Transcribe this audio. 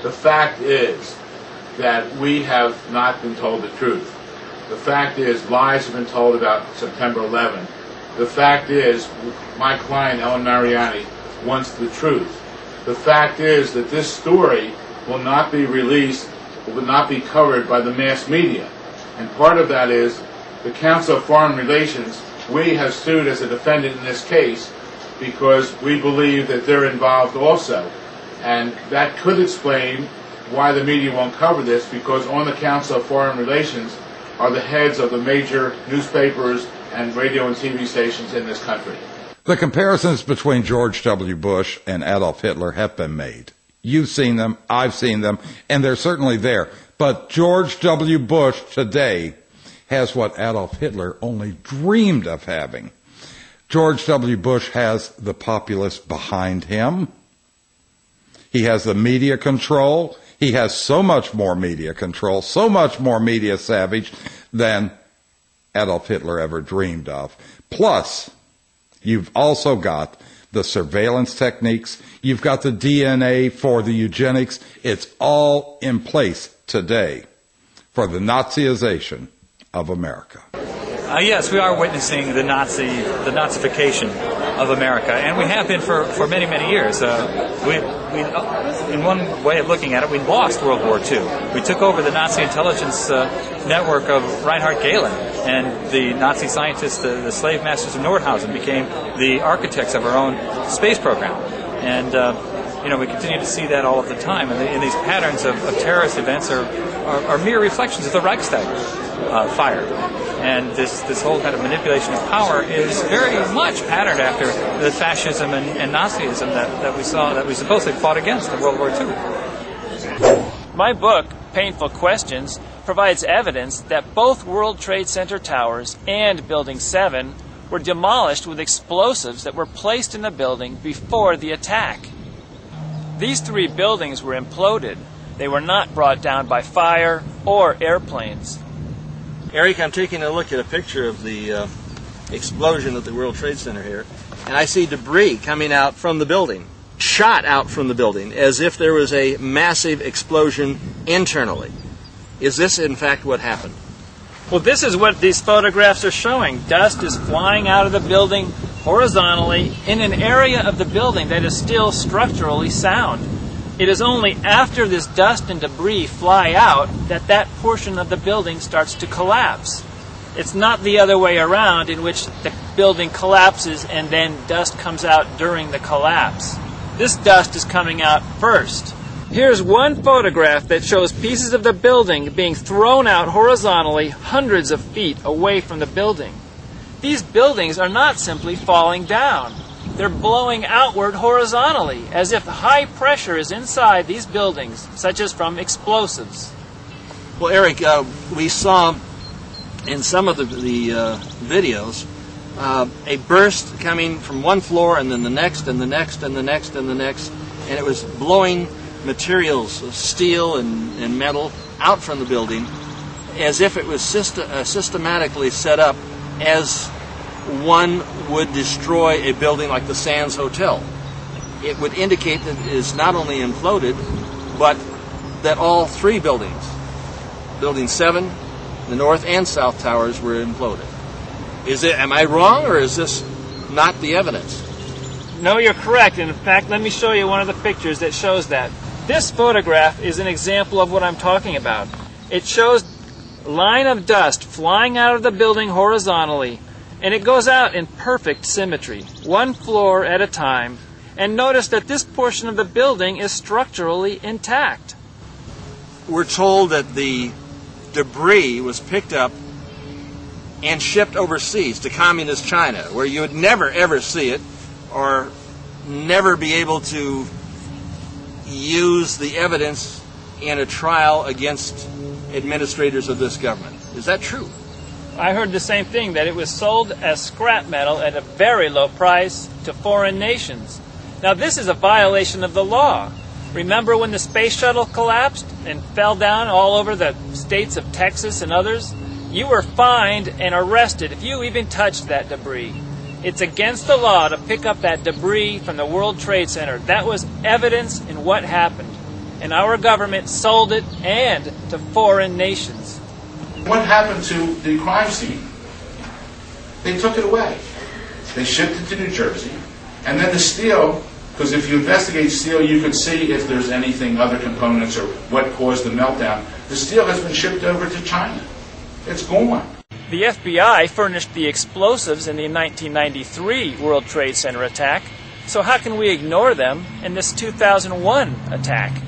The fact is that we have not been told the truth. The fact is lies have been told about September 11th. The fact is my client, Ellen Mariani, wants the truth. The fact is that this story will not be released, will not be covered by the mass media. And part of that is the Council of Foreign Relations. We have sued as a defendant in this case because we believe that they're involved also. And that could explain why the media won't cover this, because on the Council of Foreign Relations are the heads of the major newspapers and radio and TV stations in this country. The comparisons between George W. Bush and Adolf Hitler have been made. You've seen them, I've seen them, and they're certainly there. But George W. Bush today has what Adolf Hitler only dreamed of having. George W. Bush has the populace behind him. He has the media control. He has so much more media control, so much more media savage than Adolf Hitler ever dreamed of. Plus, you've also got the surveillance techniques. You've got the DNA for the eugenics. It's all in place today for the Nazization of America. Yes, we are witnessing the Nazification of America, and we have been for many, many years. In one way of looking at it, we lost World War II. We took over the Nazi intelligence network of Reinhard Gehlen, and the Nazi scientists, the slave masters of Nordhausen, became the architects of our own space program. And we continue to see that all of the time. And these patterns of terrorist events are mere reflections of the Reichstag fire. And this whole kind of manipulation of power is very much patterned after the fascism and Nazism that we supposedly fought against in World War II. My book, Painful Questions, provides evidence that both World Trade Center towers and Building 7 were demolished with explosives that were placed in the building before the attack. These three buildings were imploded. They were not brought down by fire or airplanes. Eric, I'm taking a look at a picture of the explosion at the World Trade Center here, and I see debris coming out from the building, shot out from the building, as if there was a massive explosion internally. Is this, in fact, what happened? Well, this is what these photographs are showing. Dust is flying out of the building horizontally in an area of the building that is still structurally sound. It is only after this dust and debris fly out that portion of the building starts to collapse. It's not the other way around, in which the building collapses and then dust comes out during the collapse. This dust is coming out first. Here's one photograph that shows pieces of the building being thrown out horizontally hundreds of feet away from the building. These buildings are not simply falling down. They're blowing outward horizontally, as if high pressure is inside these buildings, such as from explosives. Well, Eric, we saw in some of the videos a burst coming from one floor and then the next and the next and the next and the next, and it was blowing materials of steel and metal out from the building as if it was systematically set up as one would destroy a building like the Sands Hotel. It would indicate that it is not only imploded, but that all three buildings, Building 7, the North and South Towers, were imploded. Am I wrong, or is this not the evidence? No, you're correct. And in fact, let me show you one of the pictures that shows that. This photograph is an example of what I'm talking about. It shows a line of dust flying out of the building horizontally, and it goes out in perfect symmetry, one floor at a time. And notice that this portion of the building is structurally intact. We're told that the debris was picked up and shipped overseas to communist China, where you would never ever see it or never be able to use the evidence in a trial against administrators of this government. Is that true? I heard the same thing, that it was sold as scrap metal at a very low price to foreign nations. Now, this is a violation of the law. Remember when the space shuttle collapsed and fell down all over the states of Texas and others? You were fined and arrested if you even touched that debris. It's against the law to pick up that debris from the World Trade Center. That was evidence in what happened. and our government sold it and to foreign nations. What happened to the crime scene? They took it away. They shipped it to New Jersey, and then the steel, because if you investigate steel, you could see if there's anything, other components, or what caused the meltdown. The steel has been shipped over to China. It's gone. The FBI furnished the explosives in the 1993 World Trade Center attack, so how can we ignore them in this 2001 attack?